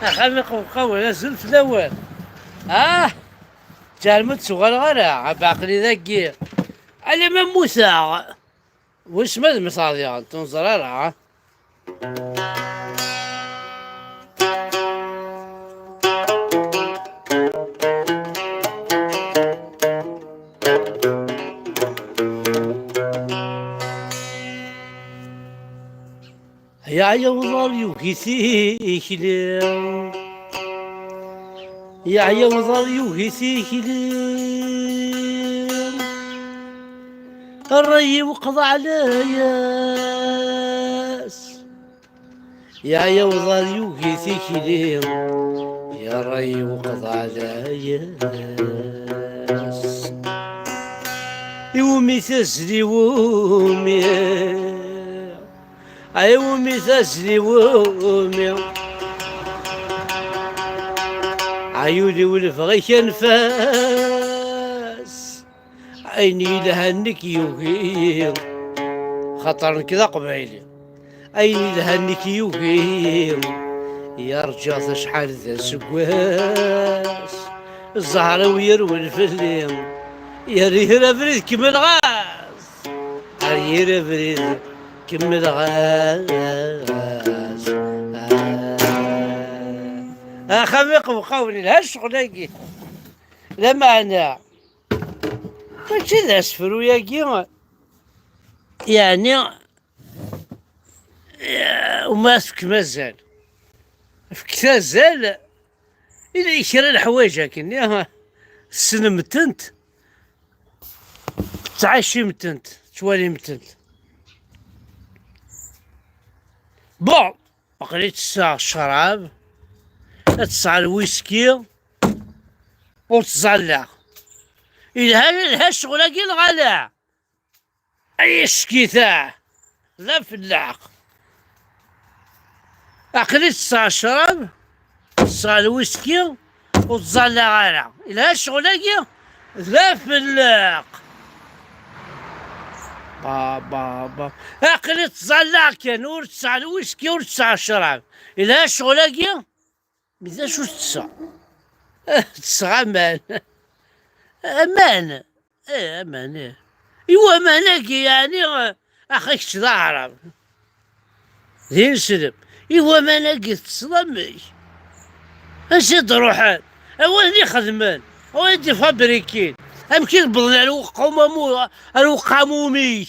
خليق وقوي زلت الاول. تعلمت صغار غير بعقلي ذاكي على ما موسى واش ما المصادية تنظر راه. يا يوضل يوكيسيك ليم يا يوضل يوكيسيك ليم الري وقضى على ياس يا يوضل يوكيسيك ليم يا ري وقضى على ياس يومي تسلي وومي يومي تسلي وومي عيوني والفغي كنفاس عيني لهنك يوهيم خطر كذا قبيلي عيني لهنك يوهيم يا رجال شحال ذا سكواس الزهر ويروي الفليم يا ريهر بريد كمل غاز ريهر بريد كمل غاز خمق وقولي لها الشغل لا معنى ماشي ذا سفرو ياكي يعني وما فيك مازال فيك تازال إلا يكرا الحوايج هاكي السنة متنت تعيشي متنت توالي متنت بون بقيت تسع الشراب تسع الويسكي وتزلع إلا الشغل كي الغلا أي شكيثة لا فلاق أقلي تسع الشراب تسع الويسكي وتزلع غالا إلا الشغل كي لا فلاق بابا أقلي تزلع كان ورتسع الويسكي ورتسع الشراب إلا الشغل كي ماذا شو تسع تسع أمان أمان أمان إيوا أمانك يعني أخيك تضارب زين سلم إيوا أمانك تصدمي أشي تروحان أولي خدمان أولي فابريكين أمكن بضنا الوقامومي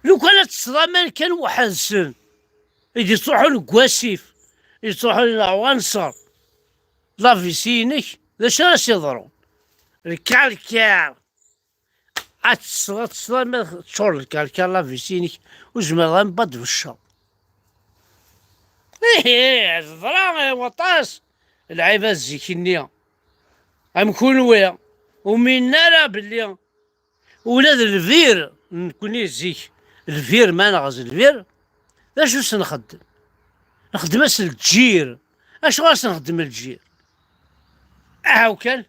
لو كانت تصدمان كان واحد سن يجي تروحوا للكواسيف يجي تروحوا للعنصر لافيسينك ذا شراس يضرون الكالكال تصلا ما تشور الكالكال لافيسينك وزمال غنبض في الشر الضرا وطاس العيبة الزيكينية غنكون ويا ومن نرى بلي ولاد الفير نكوني زيك الفير ما نغز الفير اش واش نخدم نخدم الجير اش غاس نخدم الجير وكان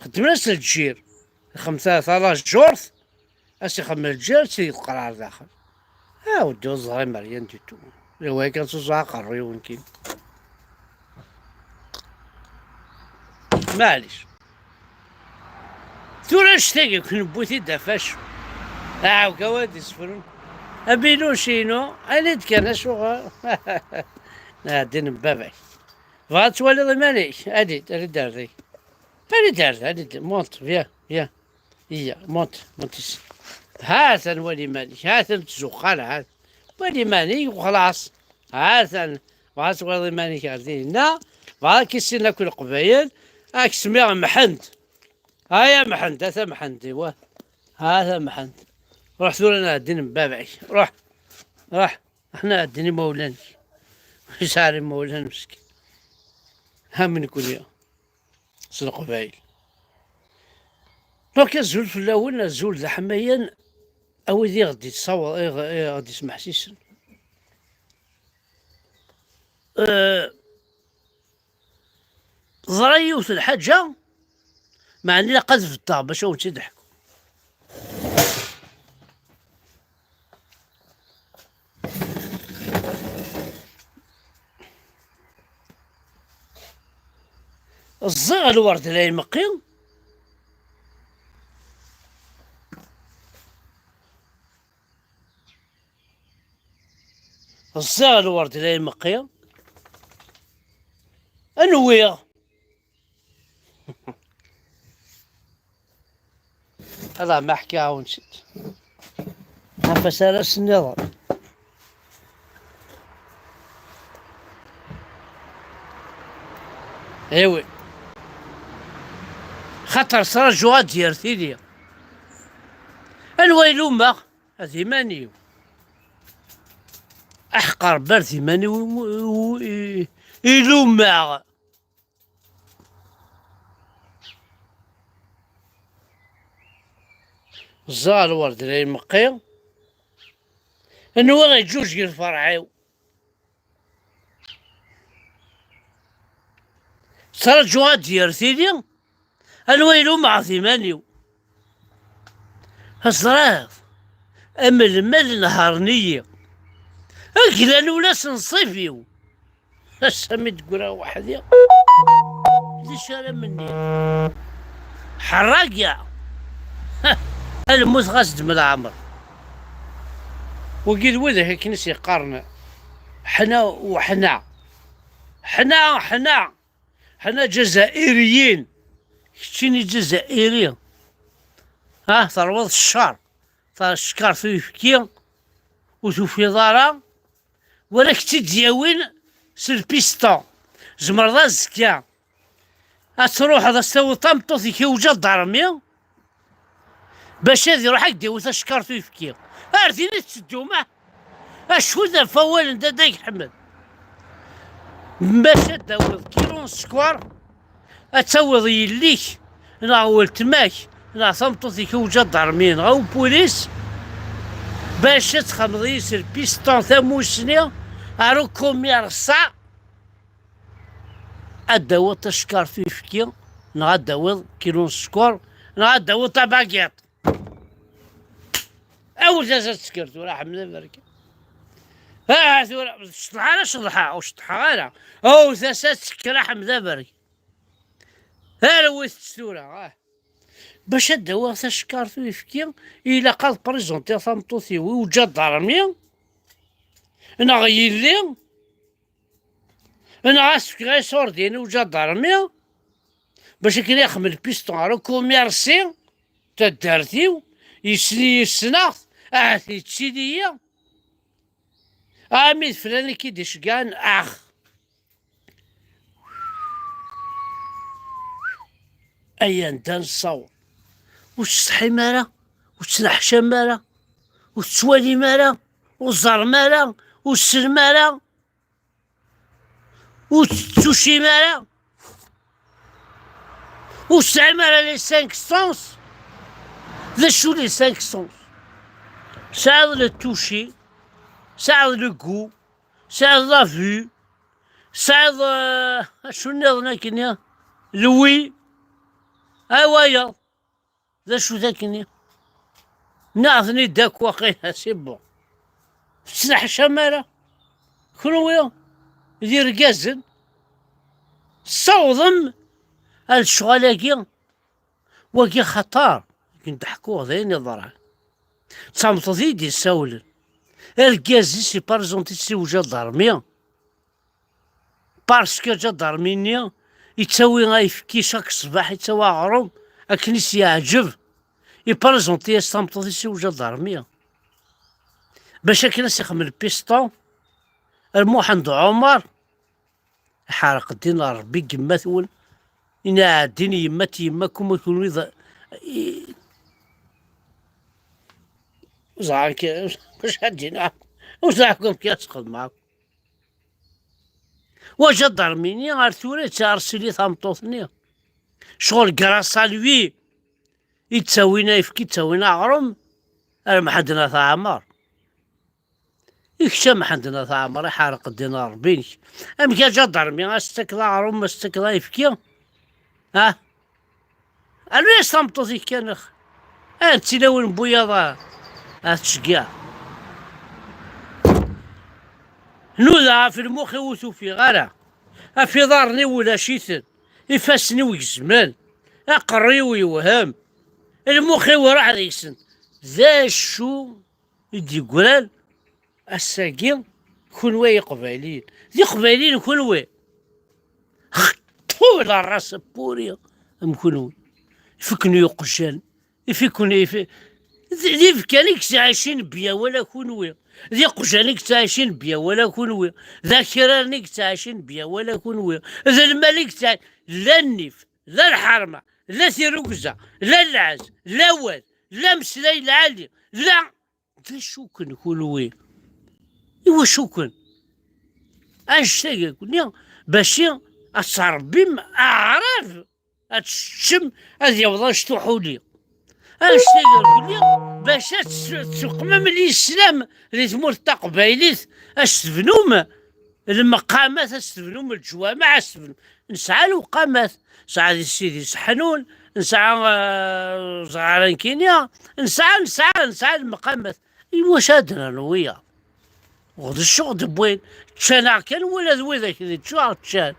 خدمنا الجير خمسة ثلاث جورث اش يخدم الجير تيقرا داخل ودي الزهري مريان ديتو رواية كانت تزعق يمكن معليش ثورة اشتاقي كون بوثي دافاش وكوادي سفرون أبينو شينو أليد كان شو دين باباي فات ولد مالك أديت أريد داري أريد موت فيا موتيس هاتن ولي مالك هاتن تزوقال هات ولي مالك وخلاص هاتن فات ولد مالك أردينا فات كيسينا كل قبايل أكسمير محند هيا محند هذا محند إيوا هذا محند روح ثورنا الدين بابعي روح احنا الدين مولاني شعري مولاني مسكين هم نكون يا صدق بايل دونك الزول في الاول الزول ذا حمايا او ذي غادي تصور غادي يسمح سيسن ضريوت الحاجة مع اني قذف الطاب باش تضحك الزغ الورد لا يمقي. الزغ الورد لا يمقي. انويغ. هذا ما حكاها ونسيت. فسارس النظر. ايوي خاطر صرا جواد ديال ثيدي الويلو ما هذي مانيو احقر برثي مانيو يلومع. زال ورد لي مقيم انو غيجوج الفرعيو صار جواد ديال ثيدي الويلو مع ثمانيو هصراف اما المال نهارنية اكلان ولا سنصيفيو السمي تقرا وحدي اللي شارى مني حراقيا الموت غاسد من العمر وقيل وذا كنس يقارن حنا وحنا حنا جزائريين كتشيني جزائري ثروض الشار ثار الشكار في فكيا وتوفي ضارا وراك تدياوين سلبيستون زمرضا الزكا تروح هذا استوى طمطوثي كي وجا ضرمي باش هذي روح هكدا وتشكر في فكيا ارثيني تسدو معاه اشو ذا فوال دا دايك حمد باش داوض كيلو السكوار اتسوض يليك ناول تماك نا ثمطوثي كي وجا ضرمين غاو بوليس باش تخمضي يسر بيستون ثموسني ارو كوميرسا اداو تشكر في فكيا نغداوض كيلو السكر نغداوض طباقيط او جازت سكرت ولا حمد بركه ثورة شطحة لا شطحة او شطحة غير او ثاسات سكر حمد بركه ويث السورة باش داو تشكر في فكيا الى قال بريزونتي ثمطوثي وجا ضرمي انا غيلي انا غاسك غير صوردين وجا ضرمي باش كي يخمل بيستون على كوميرسي تدارتيو يسني السناخ تشيدية ميت فلاني كي ديشكان ايا نتا نصور وتصحي مالا وتنحشى مالا وتسوالي مالا وزر مالا والسر مالا وتوشي مالا وسع مالا لي 5 سونس ذا شو لي 5 سونس ساعد لو توشي ساعد لو كو ساعد لا فيو ساعد شو نظنا كنيا لوي اوايا ذا شو ذا كنيا ناظني داك واقيلا سي بون تنحشى مالا كرويا يدير كازن صوضم هاد الشغالاكي وكي خطار كنضحكو ذاين ضرع تصامتو دي ساولن الكازي سي بارزونتي سي وجا ضرميا بارسكو جا ضرمينيا يتساوي غايفكي شاك صباح يتساوي عروم اكنيس يعجب يبارزونتي صامتو سي وجا ضرميا باش كناس يخمل بيستون الموحد عمر حارق الدين ربي كما ثول إنا عادين يماكم يكونوا زعاك واش عندنا وزعكم كيسقط معاكم واجا ضرميني غير ثورة تارسلي ثمطوثني شغل كراسا لوي يتساوينا يفكي تساوينا عرم محدنا ثا عمر يكشم حدنا ثا عمر يحارق الدينار بينك ام كي جا ضرمي استكلا عرم استكلا يفكي الوي صمتوثي كان انت لون بويضة تشقيا نوذا في المخ وثو في غارة في ضارني ولا شيثن يفاسني ويزمان، أقريو يوهم، المخ يورع ديكسن، ذا شو يدي قرال الساقي كونوا يقبالين، ذي قبالين كونوا طول الراس بوريا ام كونوا يفكنوا يقشان يفكنوا ذي فكانيك عايشين بيا ولا كونوا ذي قشانيك عايشين بيا ولا كونوا ذا كرانيك عايشين بيا ولا كونوا ذا الملك لا النيف لا الحرمة لا ثيروكزة لا العز لا واد لا مسلاي العالي لا ذا شوكن كونوا إوا شوكن أنشتاق كوني باش أصربي أعرف أتشم هذا يوضا شتوحولي أنشتاق كوني باش تقمم الإسلام اللي تمور تقبايليت أستفنوم المقامات أستفنوم الجوامع أستفنوم نسعى الوقامات نسعى سيدي سحنون نسعى زغارين كينيا نسعى المقامات إوا شادنا نويا وغد الشغل بوين تشانا كان ولا ذوي ذاك اللي تشان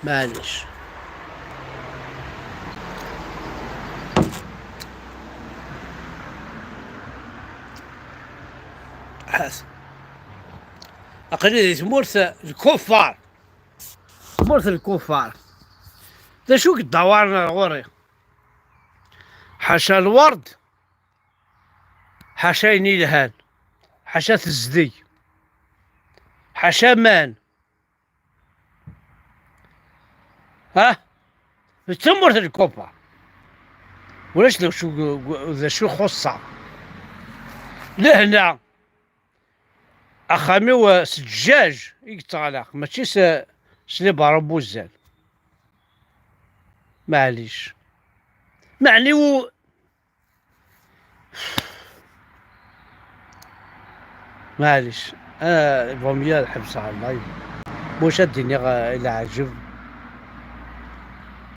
معليش أقل تمورث الكفار مورث الكفار ذا شو قد دورنا الغوري حاشا الورد حاشا نيلهان حاشا الزدي حاشا مان ها تمورث الكفار ولاش لو شو ذا شو خصة لهنا أخامي وسجاج يقطعلق ماشي سلي باربوزان معليش معني معليش بغمية الحبس على الله واش الدنيا إلا عجب